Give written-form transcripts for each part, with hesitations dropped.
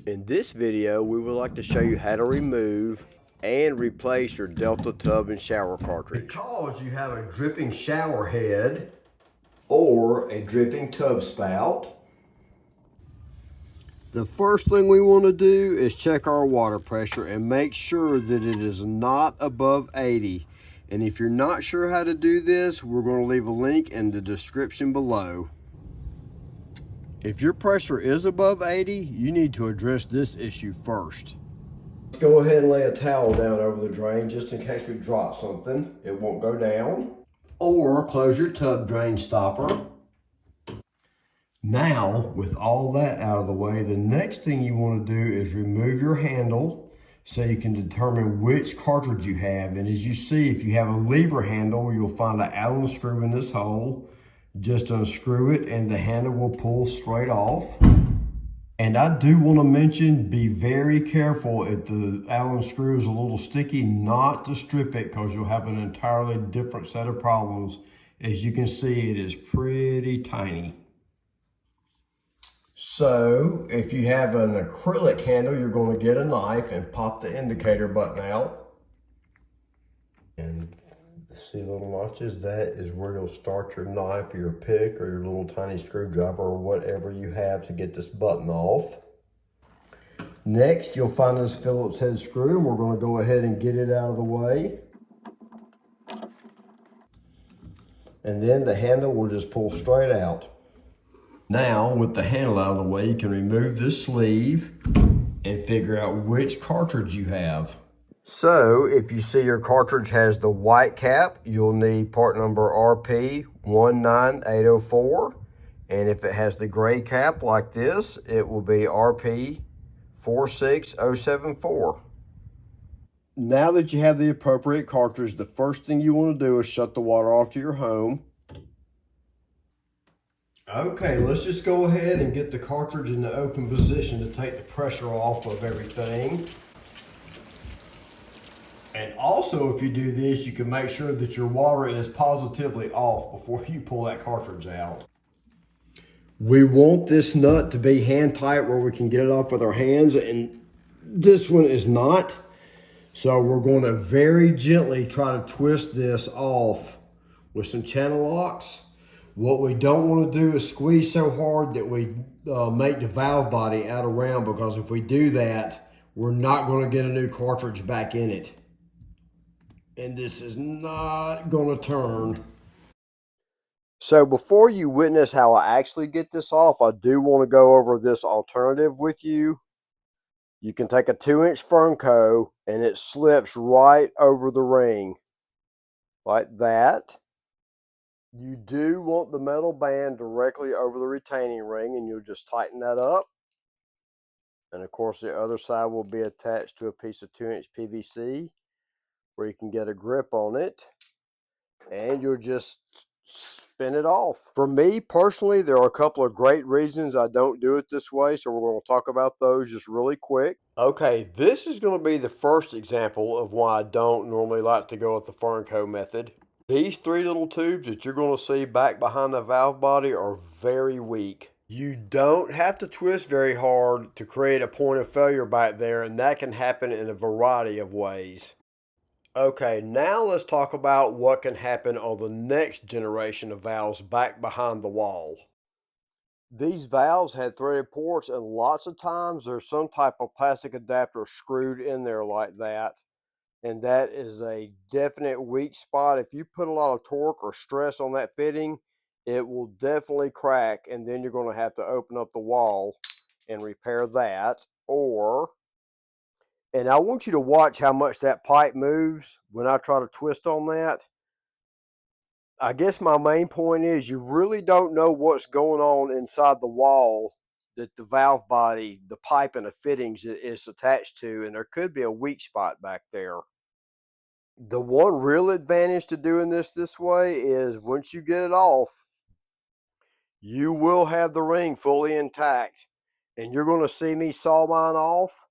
In this video, we would like to show you how to remove and replace your Delta tub and shower cartridge. Because you have a dripping shower head or a dripping tub spout, the first thing we want to do is check our water pressure and make sure that it is not above 80. And if you're not sure how to do this, we're going to leave a link in the description below. If your pressure is above 80, you need to address this issue first. Let's go ahead and lay a towel down over the drain just in case we drop something. It won't go down. Or close your tub drain stopper. Now, with all that out of the way, the next thing you want to do is remove your handle so you can determine which cartridge you have. And as you see, if you have a lever handle, you'll find an Allen screw in this hole. Just unscrew it and the handle will pull straight off. And I do want to mention, be very careful if the Allen screw is a little sticky, not to strip it, because you'll have an entirely different set of problems. As you can see, it is pretty tiny. So if you have an acrylic handle, you're going to get a knife and pop the indicator button out. And see little notches? That is where you'll start your knife or your pick or your little tiny screwdriver or whatever you have to get this button off. Next, you'll find this Phillips head screw, and we're going to go ahead and get it out of the way. And then the handle will just pull straight out. Now, with the handle out of the way, you can remove this sleeve and figure out which cartridge you have. So, if you see your cartridge has the white cap, you'll need part number RP19804. And if it has the gray cap like this, it will be RP46074. Now that you have the appropriate cartridge, the first thing you want to do is shut the water off to your home. Okay, let's just go ahead and get the cartridge in the open position to take the pressure off of everything. And also, if you do this, you can make sure that your water is positively off before you pull that cartridge out. We want this nut to be hand tight where we can get it off with our hands, and this one is not. So we're going to very gently try to twist this off with some channel locks. What we don't want to do is squeeze so hard that we make the valve body out of round, because if we do that, we're not going to get a new cartridge back in it. And this is not going to turn. So before you witness how I actually get this off, I do want to go over this alternative with you. You can take a 2-inch Fernco and it slips right over the ring like that. You do want the metal band directly over the retaining ring, and you'll just tighten that up. And of course, the other side will be attached to a piece of 2-inch PVC where you can get a grip on it, and you'll just spin it off. For me personally, there are a couple of great reasons I don't do it this way, so we're going to talk about those just really quick. Okay, this is going to be the first example of why I don't normally like to go with the Fernco method. These 3 little tubes that you're going to see back behind the valve body are very weak. You don't have to twist very hard to create a point of failure back there, and that can happen in a variety of ways. Okay, now let's talk about what can happen on the next generation of valves back behind the wall. These valves had threaded ports, and lots of times there's some type of plastic adapter screwed in there like that. And that is a definite weak spot. If you put a lot of torque or stress on that fitting, it will definitely crack, and then you're going to have to open up the wall and repair that. And I want you to watch how much that pipe moves when I try to twist on that. I guess my main point is you really don't know what's going on inside the wall that the valve body, the pipe and the fittings is attached to, and there could be a weak spot back there. The one real advantage to doing this way is once you get it off, you will have the ring fully intact, and you're going to see me saw mine off.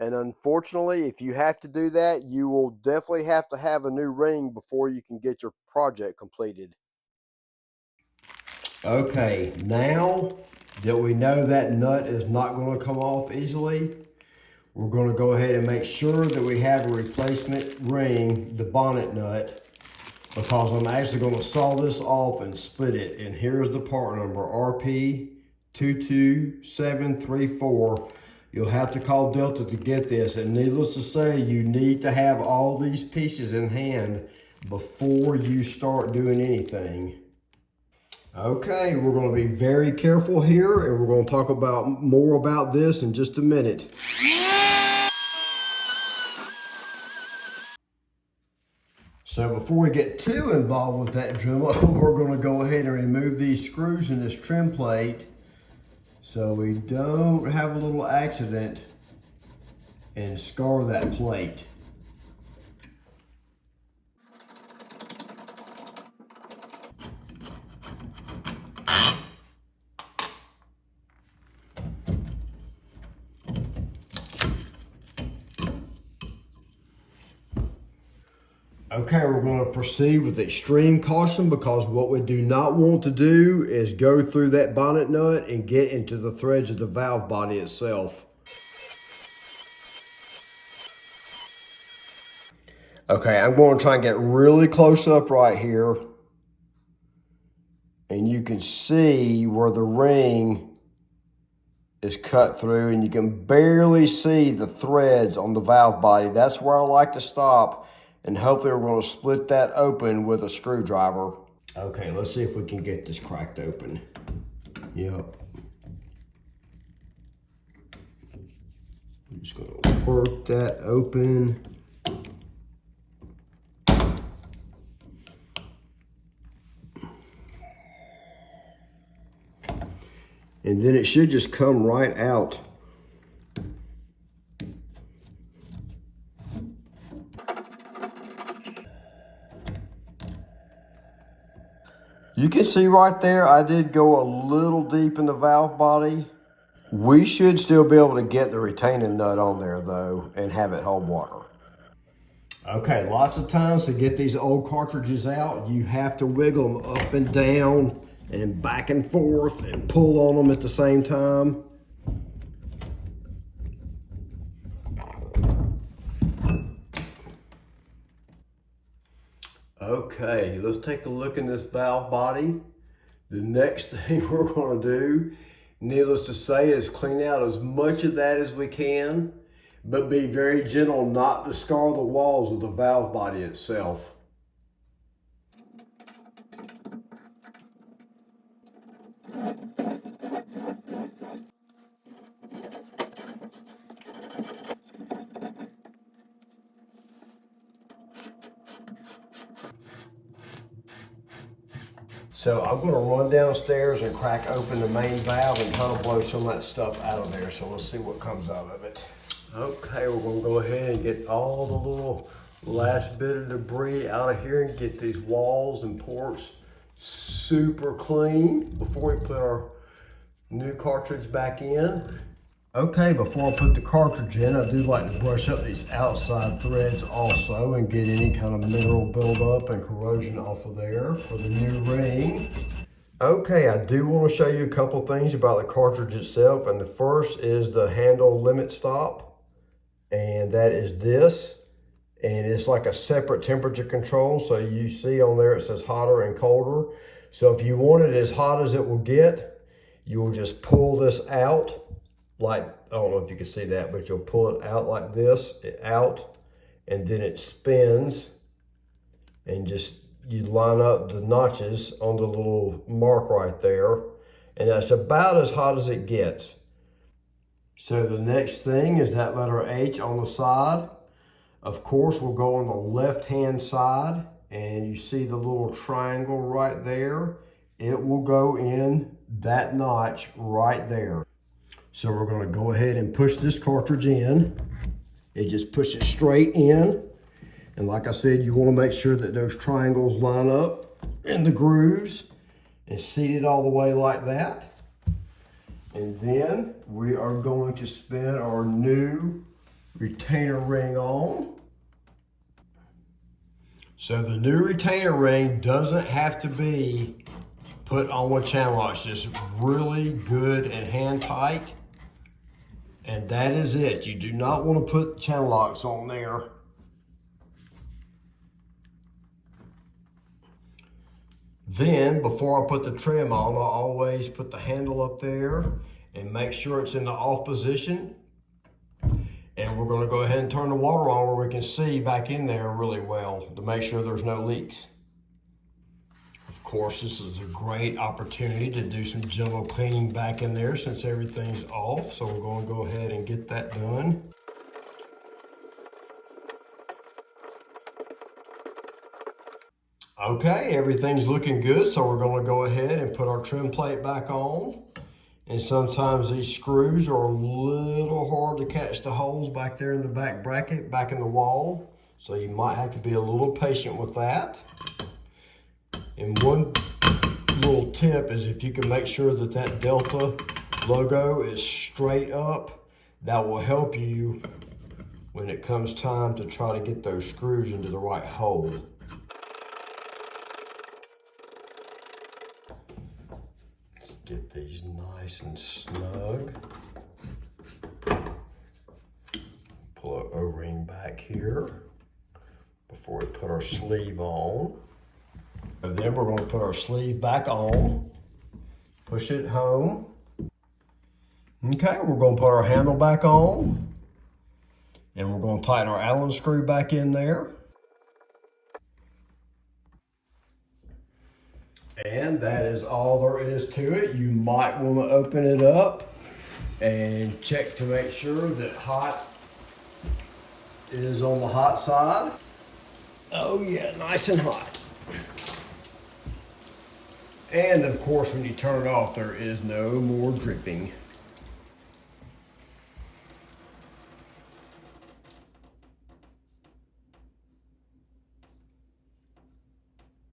And unfortunately, if you have to do that, you will definitely have to have a new ring before you can get your project completed. Okay, now that we know that nut is not going to come off easily, we're going to go ahead and make sure that we have a replacement ring, the bonnet nut, because I'm actually going to saw this off and split it. And here's the part number, RP22734. You'll have to call Delta to get this. And needless to say, you need to have all these pieces in hand before you start doing anything. Okay, we're going to be very careful here, and we're going to talk about more about this in just a minute. So before we get too involved with that Dremel, we're going to go ahead and remove these screws in this trim plate so we don't have a little accident and scar that plate. Okay, we're going to proceed with extreme caution because what we do not want to do is go through that bonnet nut and get into the threads of the valve body itself. Okay, I'm going to try and get really close up right here. And you can see where the ring is cut through, and you can barely see the threads on the valve body. That's where I like to stop. And hopefully we're going to split that open with a screwdriver. Okay, let's see if we can get this cracked open. Yep. I'm just going to work that open. And then it should just come right out. You can see right there, I did go a little deep in the valve body. We should still be able to get the retaining nut on there though and have it hold water. Okay, lots of times to get these old cartridges out, you have to wiggle them up and down and back and forth and pull on them at the same time. Okay, let's take a look in this valve body. The next thing we're going to do, needless to say, is clean out as much of that as we can, but be very gentle not to scar the walls of the valve body itself. So I'm going to run downstairs and crack open the main valve and kind of blow some of that stuff out of there. So let's see what comes out of it. Okay, we're going to go ahead and get all the little last bit of debris out of here and get these walls and ports super clean before we put our new cartridge back in. Okay, before I put the cartridge in, I do like to brush up these outside threads also and get any kind of mineral buildup and corrosion off of there for the new ring. Okay, I do want to show you a couple things about the cartridge itself, and the first is the handle limit stop, and that is this, and it's like a separate temperature control. So you see on there it says hotter and colder. So if you want it as hot as it will get, you'll just pull this out. Like, I don't know if you can see that, but you'll pull it out like this, and then it spins, and just you line up the notches on the little mark right there, and that's about as hot as it gets. So the next thing is that letter H on the side. Of course, we'll go on the left-hand side, and you see the little triangle right there. It will go in that notch right there. So we're going to go ahead and push this cartridge in. It just pushes straight in. And like I said, you want to make sure that those triangles line up in the grooves and seat it all the way like that. And then we are going to spin our new retainer ring on. So the new retainer ring doesn't have to be put on with channel locks, just really good and hand tight. And that is it. You do not want to put channel locks on there. Then, before I put the trim on, I always put the handle up there and make sure it's in the off position. And we're going to go ahead and turn the water on where we can see back in there really well to make sure there's no leaks. Of course, this is a great opportunity to do some gentle cleaning back in there since everything's off. So we're going to go ahead and get that done. Okay, everything's looking good, so we're going to go ahead and put our trim plate back on. And sometimes these screws are a little hard to catch the holes back there in the back bracket, back in the wall. So you might have to be a little patient with that. And one little tip is if you can make sure that that Delta logo is straight up, that will help you when it comes time to try to get those screws into the right hole. Get these nice and snug. Pull our O-ring back here before we put our sleeve on. And then we're going to put our sleeve back on. Push it home. Okay, we're going to put our handle back on. And we're going to tighten our Allen screw back in there. And that is all there is to it. You might want to open it up and check to make sure that hot is on the hot side. Oh yeah, nice and hot. And of course, when you turn it off, there is no more dripping.